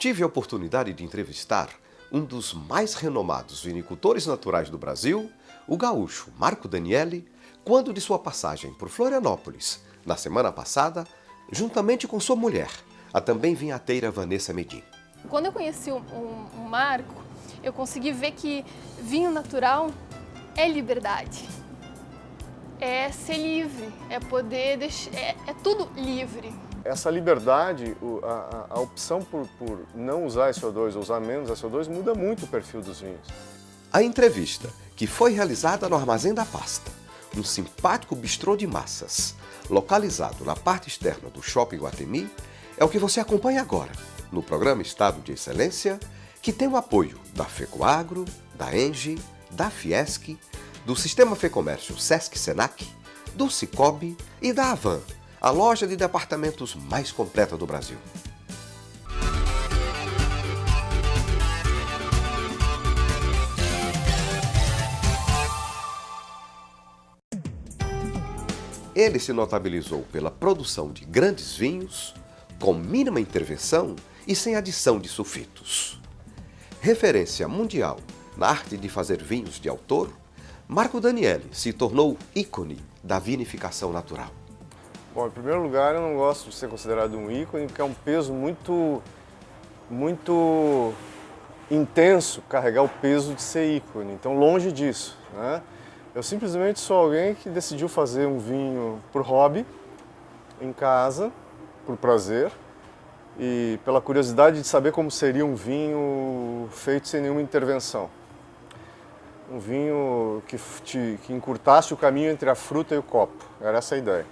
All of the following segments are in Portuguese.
tive a oportunidade de entrevistar um dos mais renomados vinicultores naturais do Brasil, o gaúcho Marco Danielli, quando de sua passagem por Florianópolis, na semana passada, juntamente com sua mulher, a também vinhateira Vanessa Medin. Quando eu conheci o Marco, eu consegui ver que vinho natural é liberdade, é ser livre, é poder deixar, é tudo livre. Essa liberdade, a opção por não usar SO2 ou usar menos SO2 muda muito o perfil dos vinhos. A entrevista, que foi realizada no Armazém da Pasta, um simpático bistrô de massas, localizado na parte externa do Shopping Guatemi, é o que você acompanha agora, no programa Estado de Excelência, que tem o apoio da FECOAGRO, da ENGIE, da Fiesc, do Sistema Fecomércio Sesc-Senac, do Cicobi e da Avan, a loja de departamentos mais completa do Brasil. Ele se notabilizou pela produção de grandes vinhos, com mínima intervenção e sem adição de sulfitos. Referência mundial na arte de fazer vinhos de autor, Marco Danielli se tornou ícone da vinificação natural. Bom, em primeiro lugar, eu não gosto de ser considerado um ícone, porque é um peso muito intenso carregar o peso de ser ícone. Então, longe disso, né? Eu simplesmente sou alguém que decidiu fazer um vinho por hobby, em casa, por prazer, e pela curiosidade de saber como seria um vinho feito sem nenhuma intervenção. Um vinho que encurtasse o caminho entre a fruta e o copo. Era essa a ideia.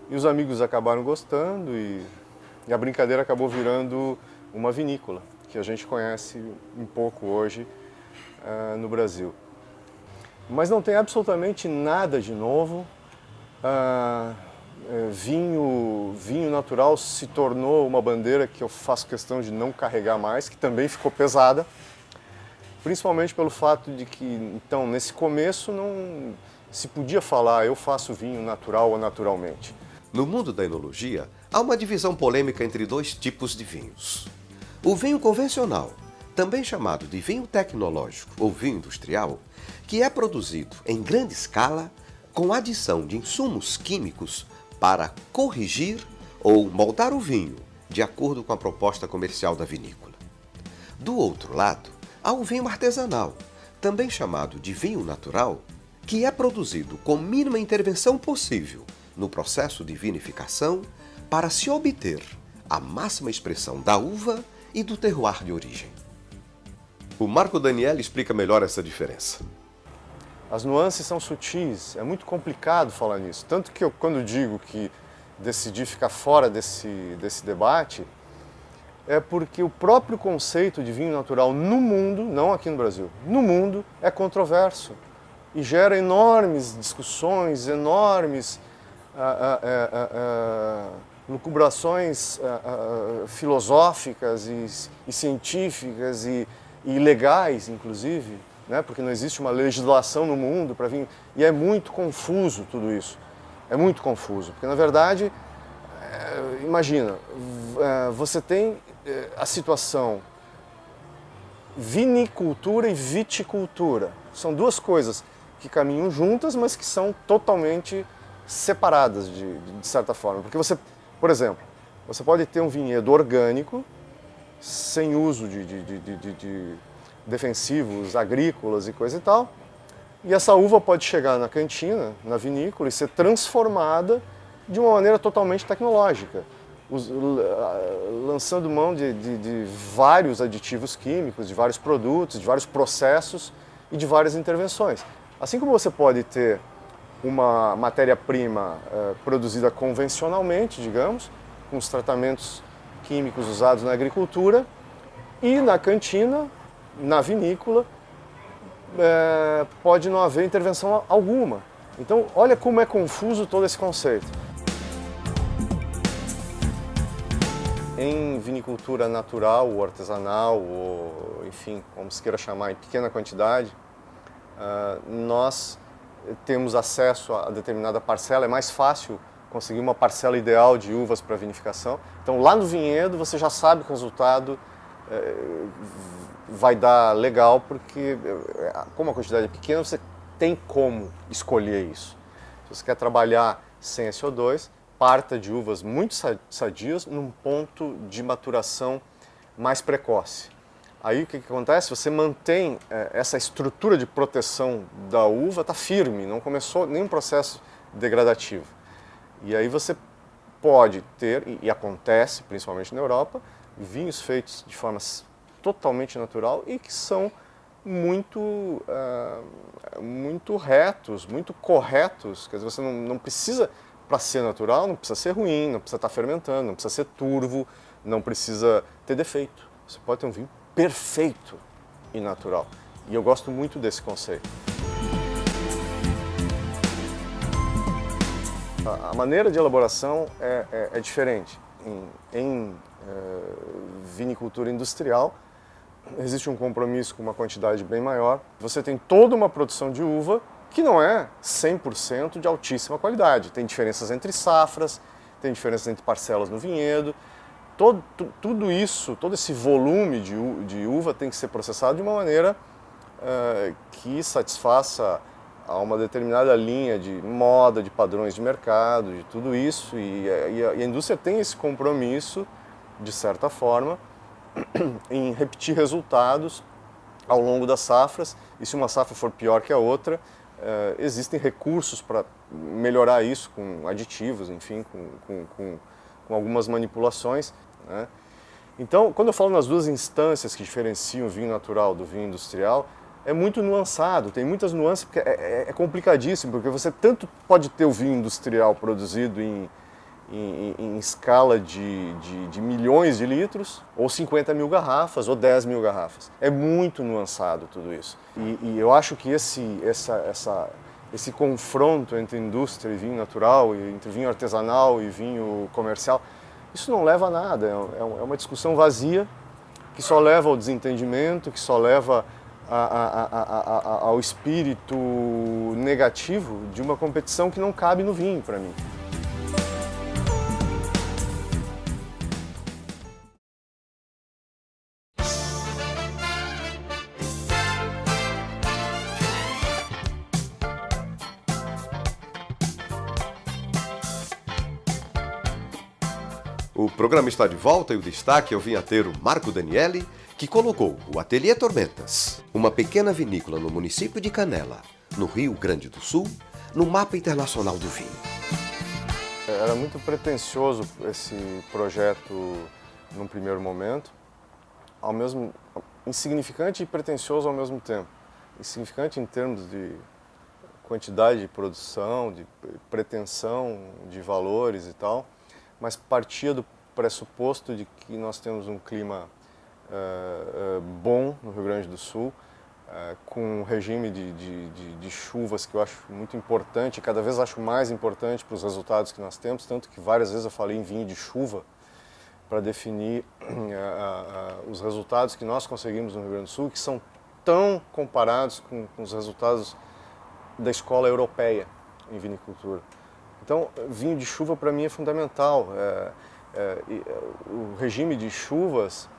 E os amigos acabaram gostando e a brincadeira acabou virando uma vinícola, que a gente conhece um pouco hoje no Brasil. Mas não tem absolutamente nada de novo. Vinho natural se tornou uma bandeira que eu faço questão de não carregar mais, que também ficou pesada, principalmente pelo fato de que, então, nesse começo não se podia falar eu faço vinho natural ou naturalmente. No mundo da enologia, há uma divisão polêmica entre dois tipos de vinhos. O vinho convencional, também chamado de vinho tecnológico ou vinho industrial, que é produzido em grande escala com adição de insumos químicos para corrigir ou moldar o vinho de acordo com a proposta comercial da vinícola. Do outro lado, há o vinho artesanal, também chamado de vinho natural, que é produzido com mínima intervenção possível no processo de vinificação para se obter a máxima expressão da uva e do terroir de origem. O Marco Danielli explica melhor essa diferença. As nuances são sutis, é muito complicado falar nisso. Tanto que eu, quando digo que decidi ficar fora desse debate, é porque o próprio conceito de vinho natural no mundo, não aqui no Brasil, no mundo é controverso e gera enormes discussões, enormes lucubrações filosóficas e científicas e legais, inclusive, né? Porque não existe uma legislação no mundo para vinho. E é muito confuso tudo isso. É muito confuso, porque na verdade, imagina, você tem a situação vinicultura e viticultura. São duas coisas que caminham juntas, mas que são totalmente separadas de certa forma. Porque você, por exemplo, você pode ter um vinhedo orgânico, sem uso de defensivos agrícolas e coisa e tal, e essa uva pode chegar na cantina, na vinícola, e ser transformada de uma maneira totalmente tecnológica, lançando mão de vários aditivos químicos, de vários produtos, de vários processos e de várias intervenções. Assim como você pode ter uma matéria-prima produzida convencionalmente, digamos, com os tratamentos químicos usados na agricultura, e na cantina, na vinícola, pode não haver intervenção alguma. Então, olha como é confuso todo esse conceito. Em vinicultura natural ou artesanal, ou enfim, como se queira chamar, em pequena quantidade, nós temos acesso a determinada parcela, é mais fácil conseguir uma parcela ideal de uvas para vinificação. Então, lá no vinhedo, você já sabe o resultado vai dar legal, porque como a quantidade é pequena, você tem como escolher isso. Se você quer trabalhar sem SO2, parta de uvas muito sadias num ponto de maturação mais precoce. Aí o que acontece? Você mantém essa estrutura de proteção da uva, está firme, não começou nenhum processo degradativo. E aí você pode ter, e acontece principalmente na Europa, vinhos feitos de forma totalmente natural e que são muito retos, muito corretos. Quer dizer, você não precisa, para ser natural, não precisa ser ruim, não precisa estar fermentando, não precisa ser turvo, não precisa ter defeito. Você pode ter um vinho perfeito e natural. E eu gosto muito desse conceito. A maneira de elaboração é diferente. Em vinicultura industrial, existe um compromisso com uma quantidade bem maior. Você tem toda uma produção de uva que não é 100% de altíssima qualidade. Tem diferenças entre safras, tem diferenças entre parcelas no vinhedo. Tudo isso, todo esse volume de uva tem que ser processado de uma maneira que satisfaça a uma determinada linha de moda, de padrões de mercado, de tudo isso. E a indústria tem esse compromisso, de certa forma, em repetir resultados ao longo das safras. E se uma safra for pior que a outra, existem recursos para melhorar isso com aditivos, enfim, com algumas manipulações, né? Então, quando eu falo nas duas instâncias que diferenciam o vinho natural do vinho industrial, é muito nuançado, tem muitas nuances, porque é complicadíssimo, porque você tanto pode ter o vinho industrial produzido em escala de milhões de litros, ou 50 mil garrafas, ou 10 mil garrafas. É muito nuançado tudo isso. E eu acho que esse confronto entre indústria e vinho natural, entre vinho artesanal e vinho comercial, isso não leva a nada, é uma discussão vazia, que só leva ao desentendimento, que só leva ao espírito negativo de uma competição que não cabe no vinho, para mim. O programa está de volta e o destaque é o vinhateiro Marco Danielli, que colocou o Ateliê Tormentas, uma pequena vinícola no município de Canela, no Rio Grande do Sul, no mapa internacional do vinho. Era muito pretensioso esse projeto num primeiro momento, insignificante e pretensioso ao mesmo tempo. Insignificante em termos de quantidade de produção, de pretensão de valores e tal, mas partia do pressuposto de que nós temos um clima bom no Rio Grande do Sul, com um regime de chuvas que eu acho muito importante, cada vez acho mais importante para os resultados que nós temos, tanto que várias vezes eu falei em vinho de chuva para definir os resultados que nós conseguimos no Rio Grande do Sul, que são tão comparados com os resultados da escola europeia em vinicultura. Então, vinho de chuva para mim é fundamental. O regime de chuvas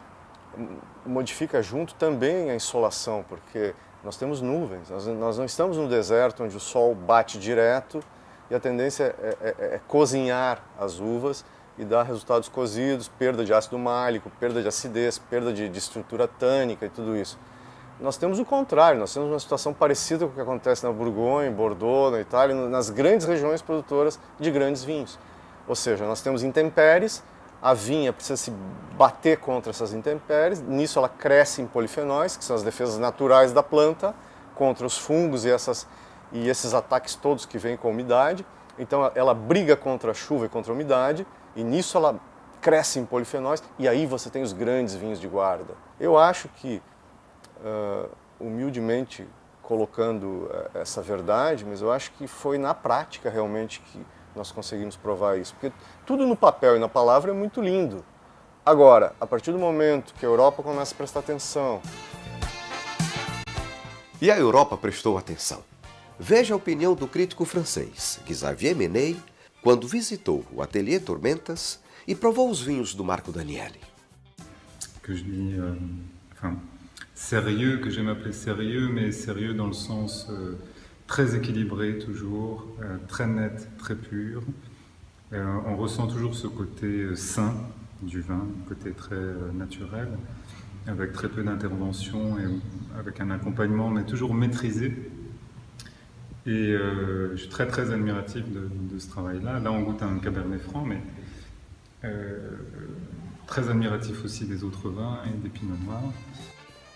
modifica junto também a insolação, porque nós temos nuvens, nós não estamos no deserto onde o sol bate direto e a tendência é cozinhar as uvas e dar resultados cozidos, perda de ácido málico, perda de acidez, perda de estrutura tânica e tudo isso. Nós temos o contrário, nós temos uma situação parecida com o que acontece na Borgonha, em Bordeaux, na Itália, nas grandes regiões produtoras de grandes vinhos. Ou seja, nós temos intempéries, a vinha precisa se bater contra essas intempéries, nisso ela cresce em polifenóis, que são as defesas naturais da planta, contra os fungos e esses ataques todos que vêm com a umidade. Então ela briga contra a chuva e contra a umidade, e nisso ela cresce em polifenóis, e aí você tem os grandes vinhos de guarda. Eu acho que humildemente colocando essa verdade, mas eu acho que foi na prática realmente que nós conseguimos provar isso, porque tudo no papel e na palavra é muito lindo. Agora, a partir do momento que a Europa começa a prestar atenção... E a Europa prestou atenção. Veja a opinião do crítico francês, Xavier Menet, quando visitou o Ateliê Tormentas e provou os vinhos do Marco Danielli. que je lis, enfin, sérieux, que j'aime appeler sérieux, mais sérieux dans le sens très équilibré toujours, très net, très pur. On ressent toujours ce côté sain du vin, un côté très naturel, avec très peu d'intervention et avec un accompagnement, mais toujours maîtrisé. Et je suis très très admiratif de ce travail-là. Là, on goûte un Cabernet Franc, mais très admiratif aussi des autres vins et des Pinot Noirs.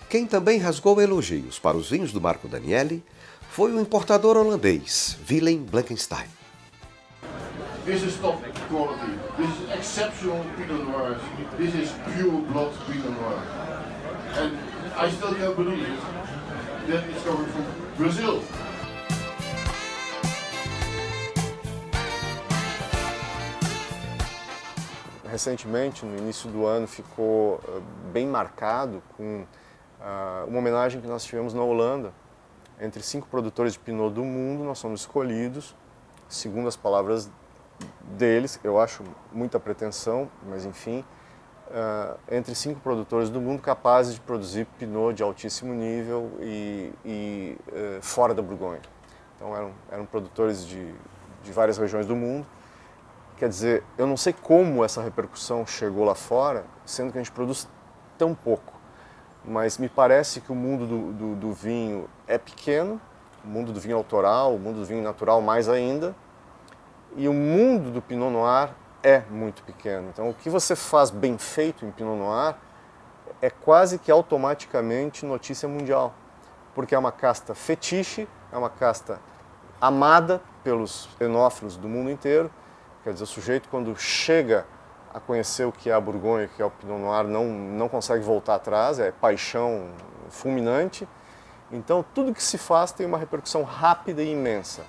Quem também rasgou elogios para os vinhos do Marco Danieli foi o importador holandês Willem Blankenstein. This is top quality. This is exceptional Pinot Noir. This is pure blood Pinot Noir. And I still can't believe it that it's coming from Brazil. Recentemente, no início do ano, ficou bem marcado com uma homenagem que nós tivemos na Holanda. Entre 5 produtores de Pinot do mundo, nós somos escolhidos, segundo as palavras deles, eu acho muita pretensão, mas enfim, entre 5 produtores do mundo capazes de produzir Pinot de altíssimo nível e fora da Borgonha. Então eram produtores de várias regiões do mundo. Quer dizer, eu não sei como essa repercussão chegou lá fora, sendo que a gente produz tão pouco. Mas me parece que o mundo do vinho é pequeno, o mundo do vinho autoral, o mundo do vinho natural mais ainda, e o mundo do Pinot Noir é muito pequeno. Então, o que você faz bem feito em Pinot Noir é quase que automaticamente notícia mundial, porque é uma casta fetiche, é uma casta amada pelos enófilos do mundo inteiro. Quer dizer, o sujeito, quando chega a conhecer o que é a Borgonha, o que é o Pinot Noir, não consegue voltar atrás, é paixão fulminante. Então, tudo que se faz tem uma repercussão rápida e imensa.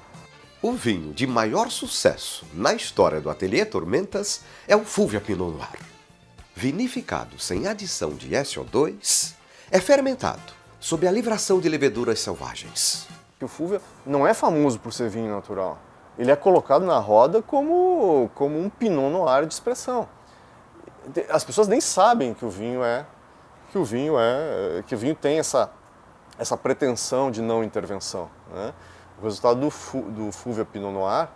O vinho de maior sucesso na história do Ateliê Tormentas é o Fulvia Pinot Noir. Vinificado sem adição de SO2, é fermentado sob a livração de leveduras selvagens. O Fulvia não é famoso por ser vinho natural. Ele é colocado na roda como um Pinot Noir de expressão. As pessoas nem sabem que o vinho tem essa pretensão de não intervenção, né? O resultado do Fulvia Pinot Noir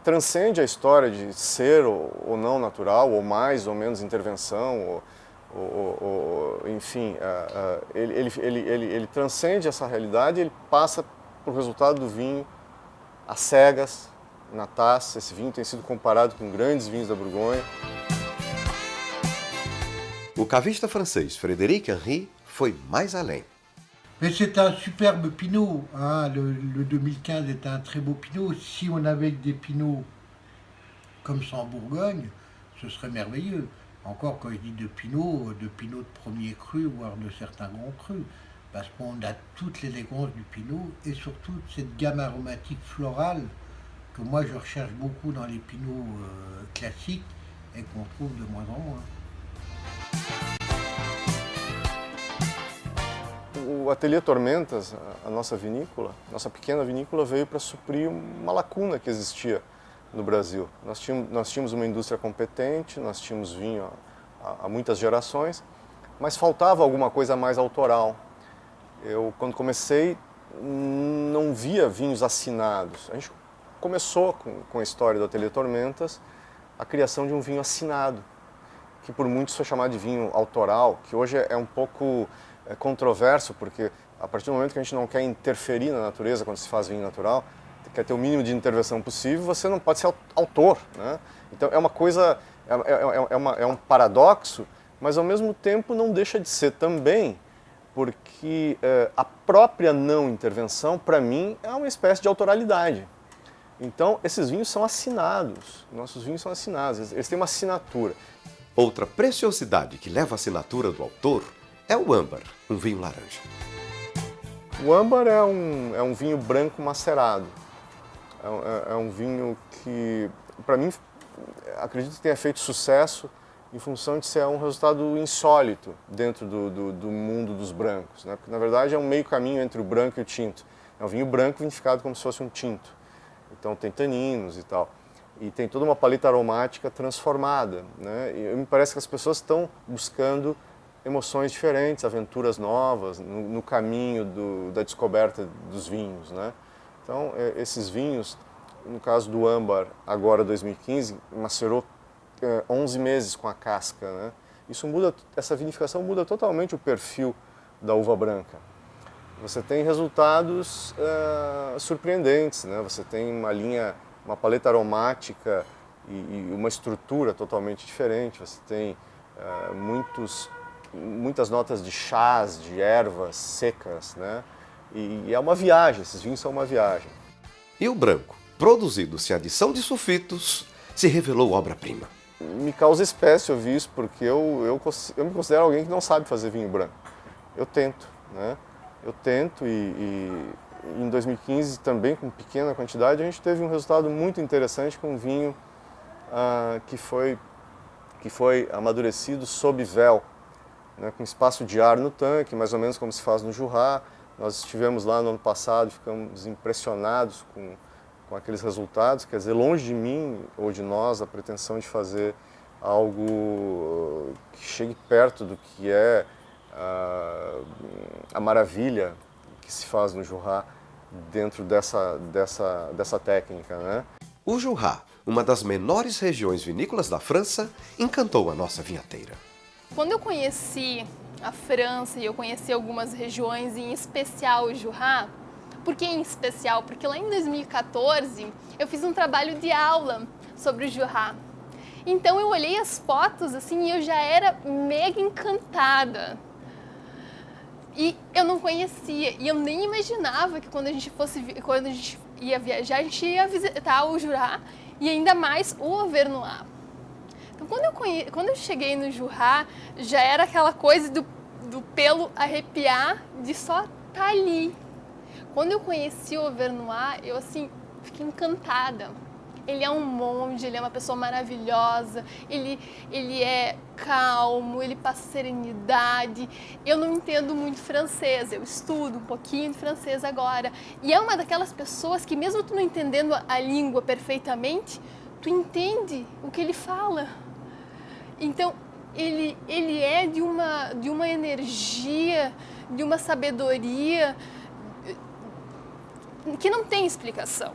transcende a história de ser ou não natural, ou mais ou menos intervenção, enfim, ele transcende essa realidade, ele passa para o resultado do vinho às cegas, na taça. Esse vinho tem sido comparado com grandes vinhos da Borgonha. O cavista francês Frédéric Henry foi mais além. Mais c'est un superbe pinot, hein. Le 2015 est un très beau pinot. Si on avait des pinots comme ça en Bourgogne, ce serait merveilleux. Encore quand je dis de pinot de premier cru, voire de certains grands crus. Parce qu'on a toute l'élégance du pinot et surtout cette gamme aromatique florale que moi je recherche beaucoup dans les pinots classiques et qu'on trouve de moins en moins. O Ateliê Tormentas, a nossa vinícola, nossa pequena vinícola, veio para suprir uma lacuna que existia no Brasil. Nós tínhamos uma indústria competente, nós tínhamos vinho há muitas gerações, mas faltava alguma coisa mais autoral. Eu, quando comecei, não via vinhos assinados. A gente começou com a história do Ateliê Tormentas, a criação de um vinho assinado, que por muitos foi chamado de vinho autoral, que hoje é um pouco controverso, porque a partir do momento que a gente não quer interferir na natureza quando se faz vinho natural, quer ter o mínimo de intervenção possível, você não pode ser autor, né? Então é uma coisa, é um paradoxo, mas ao mesmo tempo não deixa de ser também, porque a própria não intervenção, para mim, é uma espécie de autoralidade. Então, esses vinhos são assinados, nossos vinhos são assinados, eles têm uma assinatura. Outra preciosidade que leva a assinatura do autor é o âmbar, um vinho laranja. O âmbar é um vinho branco macerado. É um vinho que, para mim, acredito que tenha feito sucesso em função de ser um resultado insólito dentro do mundo dos brancos, né? Porque, na verdade, é um meio caminho entre o branco e o tinto. É um vinho branco vinificado como se fosse um tinto. Então, tem taninos e tal. e tem toda uma paleta aromática transformada, né? E me parece que as pessoas estão buscando emoções diferentes, aventuras novas no caminho da descoberta dos vinhos, né? Então, esses vinhos, no caso do âmbar, agora 2015, macerou 11 meses com a casca, né? Isso muda, essa vinificação muda totalmente o perfil da uva branca. Você tem resultados surpreendentes, né? Você tem uma paleta aromática e uma estrutura totalmente diferente. Você tem muitas notas de chás, de ervas secas, né? E é uma viagem, esses vinhos são uma viagem. E o branco, produzido sem adição de sulfitos, se revelou obra-prima. Me causa espécie ouvir isso, porque eu me considero alguém que não sabe fazer vinho branco. Eu tento, né? Eu tento e em 2015 também, com pequena quantidade, a gente teve um resultado muito interessante com um vinho que foi amadurecido sob véu, né? Com espaço de ar no tanque, mais ou menos como se faz no Jurá. Nós estivemos lá no ano passado, ficamos impressionados com aqueles resultados. Quer dizer, longe de mim ou de nós a pretensão de fazer algo que chegue perto do que é a maravilha que se faz no Jurá dentro dessa técnica, né? O Jurá, uma das menores regiões vinícolas da França, encantou a nossa vinhateira. Quando eu conheci a França e eu conheci algumas regiões, em especial o Jurá, por que em especial? Porque lá em 2014 eu fiz um trabalho de aula sobre o Jurá. Então eu olhei as fotos assim e eu já era mega encantada. E eu não conhecia, e eu nem imaginava que quando a gente ia viajar, a gente ia visitar o Jurá e ainda mais o Auvernois. Então quando eu cheguei no Jurá, já era aquela coisa do pelo arrepiar de só estar ali. Quando eu conheci o Auvernois, eu assim, fiquei encantada. Ele é um monge, ele é uma pessoa maravilhosa, ele é calmo, ele passa serenidade. Eu não entendo muito francês, eu estudo um pouquinho de francês agora. E é uma daquelas pessoas que mesmo tu não entendendo a língua perfeitamente, tu entende o que ele fala. Então, ele é de uma energia, de uma sabedoria que não tem explicação.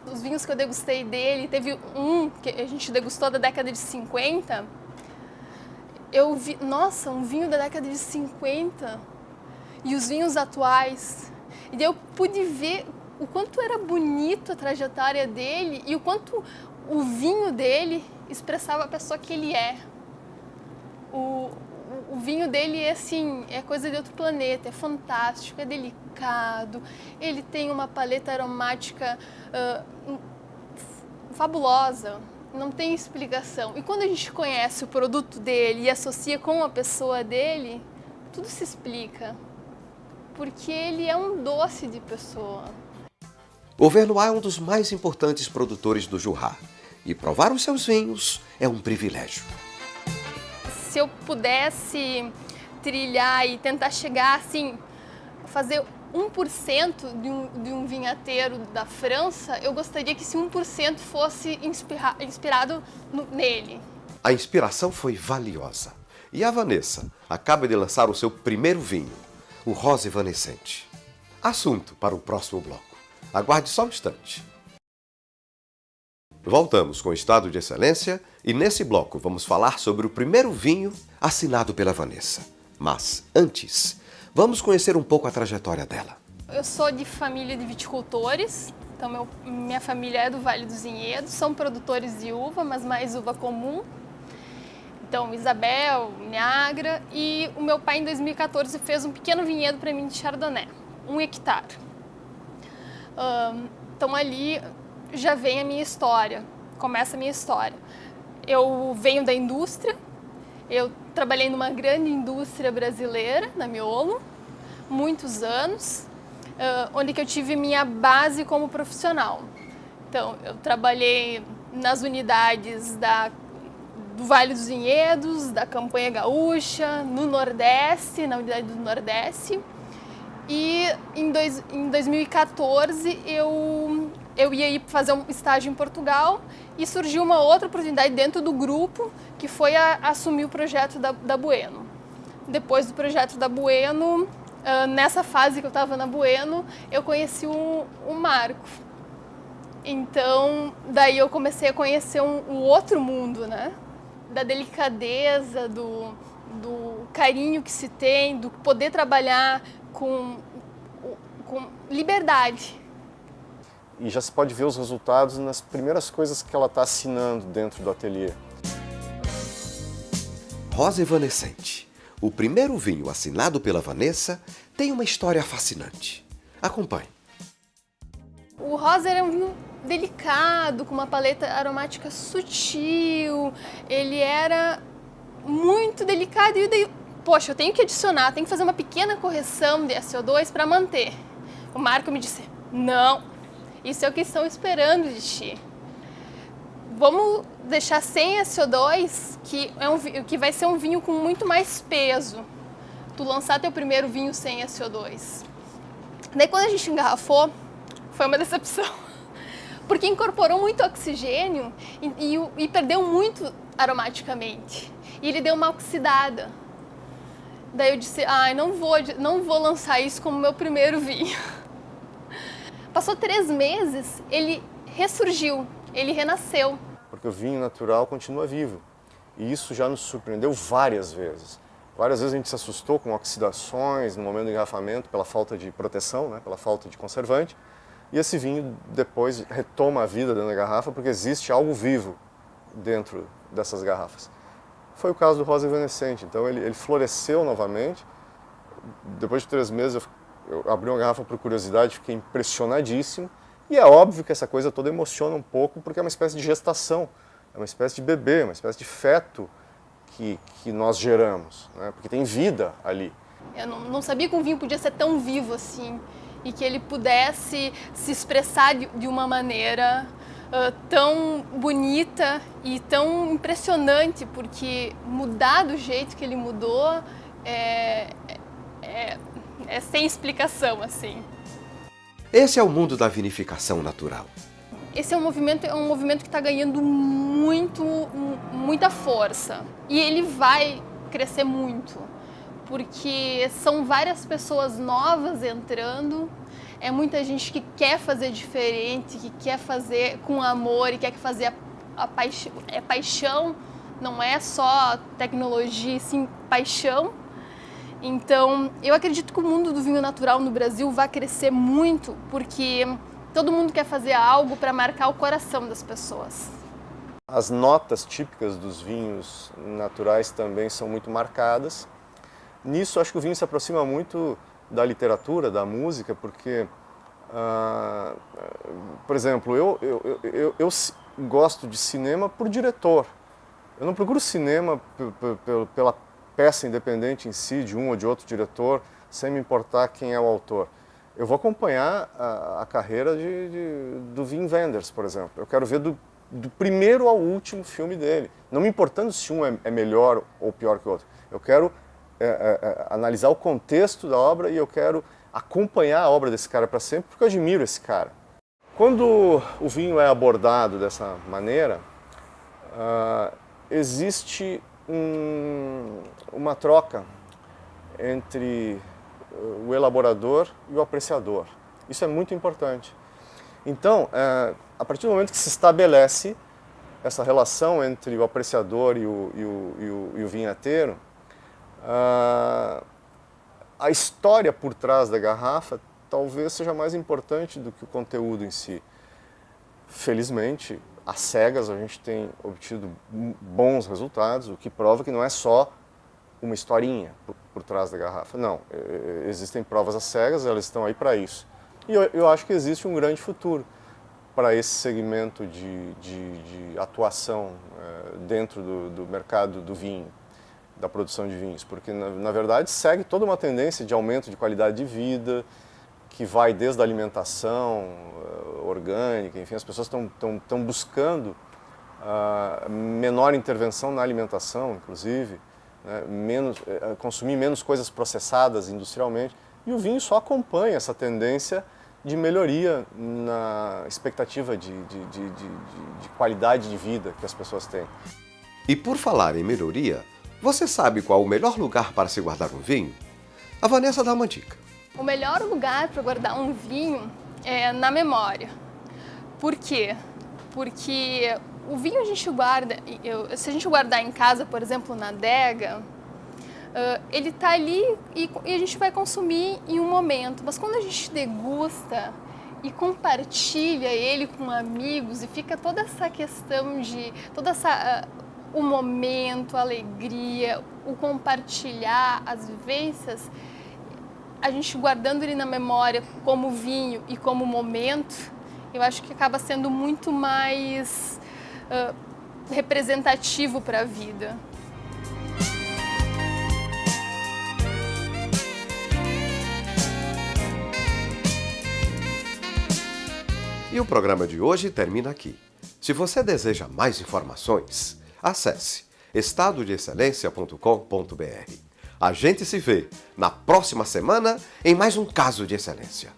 Os vinhos que eu degustei dele, teve um que a gente degustou da década de 50, eu vi, nossa, um vinho da década de 50 e os vinhos atuais. E daí eu pude ver o quanto era bonito a trajetória dele e o quanto o vinho dele expressava a pessoa que ele é. O vinho dele é assim, é coisa de outro planeta, é fantástico, é delicado, ele tem uma paleta aromática fabulosa, não tem explicação. E quando a gente conhece o produto dele e associa com a pessoa dele, tudo se explica, porque ele é um doce de pessoa. O Auvernois é um dos mais importantes produtores do Jurá, e provar os seus vinhos é um privilégio. Se eu pudesse trilhar e tentar chegar assim, fazer 1% de um vinhateiro da França, eu gostaria que esse 1% fosse inspirado nele. A inspiração foi valiosa. E a Vanessa acaba de lançar o seu primeiro vinho, o Rose Evanescente. Assunto para o próximo bloco. Aguarde só um instante. Voltamos com o Estado de Excelência e nesse bloco vamos falar sobre o primeiro vinho assinado pela Vanessa. Mas antes, vamos conhecer um pouco a trajetória dela. Eu sou de família de viticultores, então minha família é do Vale dos Vinhedos, são produtores de uva, mas mais uva comum. Então Isabel, Niagara, e o meu pai em 2014 fez um pequeno vinhedo para mim de Chardonnay, 1 hectare. Então ali já vem a minha história, começa a minha história. Eu venho da indústria, eu trabalhei numa grande indústria brasileira, na Miolo, muitos anos, onde que eu tive minha base como profissional. Então, eu trabalhei nas unidades do Vale dos Vinhedos, da Campanha Gaúcha, no Nordeste, na unidade do Nordeste. E em 2014 eu eu ia ir fazer um estágio em Portugal e surgiu uma outra oportunidade dentro do grupo, que foi assumir o projeto da Bueno. Depois do projeto da Bueno, nessa fase que eu estava na Bueno, eu conheci o Marco. Então, daí eu comecei a conhecer um outro mundo, né? Da delicadeza, do carinho que se tem, do poder trabalhar com liberdade. E já se pode ver os resultados nas primeiras coisas que ela está assinando dentro do ateliê. Rosa Evanescente. O primeiro vinho assinado pela Vanessa tem uma história fascinante. Acompanhe. O Rosa era um vinho delicado, com uma paleta aromática sutil. Ele era muito delicado e daí, poxa, eu tenho que adicionar, tenho que fazer uma pequena correção de SO2 para manter. O Marco me disse, não, isso é o que estão esperando de ti. Vamos deixar sem SO2, que vai ser um vinho com muito mais peso. Tu lançar teu primeiro vinho sem SO2. Daí quando a gente engarrafou, foi uma decepção. Porque incorporou muito oxigênio e perdeu muito aromaticamente. E ele deu uma oxidada. Daí eu disse, não vou lançar isso como meu primeiro vinho. Passou 3 meses, ele ressurgiu, ele renasceu. Porque o vinho natural continua vivo. E isso já nos surpreendeu várias vezes. Várias vezes a gente se assustou com oxidações no momento do engarrafamento, pela falta de proteção, né, pela falta de conservante. E esse vinho depois retoma a vida dentro da garrafa porque existe algo vivo dentro dessas garrafas. Foi o caso do Rosa Evanescente. Então ele floresceu novamente. Depois de 3 meses eu abri uma garrafa por curiosidade, fiquei impressionadíssimo. E é óbvio que essa coisa toda emociona um pouco porque é uma espécie de gestação, é uma espécie de bebê, uma espécie de feto que nós geramos, né? Porque tem vida ali. Eu não sabia que um vinho podia ser tão vivo assim e que ele pudesse se expressar de uma maneira tão bonita e tão impressionante, porque mudar do jeito que ele mudou é sem explicação, assim. Esse é o mundo da vinificação natural. Esse é um movimento que está ganhando muita força. E ele vai crescer muito, porque são várias pessoas novas entrando, é muita gente que quer fazer diferente, que quer fazer com amor e quer fazer paixão, não é só tecnologia, sim paixão. Então, eu acredito que o mundo do vinho natural no Brasil vai crescer muito, porque todo mundo quer fazer algo para marcar o coração das pessoas. As notas típicas dos vinhos naturais também são muito marcadas. Nisso, acho que o vinho se aproxima muito da literatura, da música, porque, por exemplo, eu gosto de cinema por diretor. Eu não procuro cinema pela peça independente em si, de um ou de outro diretor, sem me importar quem é o autor. Eu vou acompanhar a carreira do Wim Wenders, por exemplo. Eu quero ver do primeiro ao último filme dele, não me importando se um é melhor ou pior que o outro. Eu quero analisar o contexto da obra e eu quero acompanhar a obra desse cara para sempre, porque eu admiro esse cara. Quando o vinho é abordado dessa maneira, existe uma troca entre o elaborador e o apreciador. Isso é muito importante. Então, a partir do momento que se estabelece essa relação entre o apreciador e o vinhateiro, a história por trás da garrafa talvez seja mais importante do que o conteúdo em si. Felizmente, às cegas, a gente tem obtido bons resultados, o que prova que não é só uma historinha por trás da garrafa. Não, existem provas às cegas, elas estão aí para isso. E eu acho que existe um grande futuro para esse segmento de atuação dentro do mercado do vinho, da produção de vinhos, porque na verdade segue toda uma tendência de aumento de qualidade de vida, que vai desde a alimentação orgânica, enfim, as pessoas estão buscando menor intervenção na alimentação, inclusive, né, consumir menos coisas processadas industrialmente, e o vinho só acompanha essa tendência de melhoria na expectativa de qualidade de vida que as pessoas têm. E por falar em melhoria, você sabe qual o melhor lugar para se guardar um vinho? A Vanessa dá uma dica. O melhor lugar para guardar um vinho é na memória. Por quê? Porque o vinho a gente guarda, se a gente guardar em casa, por exemplo, na adega, ele está ali e a gente vai consumir em um momento. Mas quando a gente degusta e compartilha ele com amigos e fica toda essa questão de o momento, a alegria, o compartilhar, as vivências, a gente guardando ele na memória como vinho e como momento, eu acho que acaba sendo muito mais representativo para a vida. E o programa de hoje termina aqui. Se você deseja mais informações, acesse estadodeexcelência.com.br. A gente se vê na próxima semana em mais um Caso de Excelência.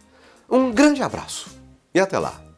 Um grande abraço e até lá!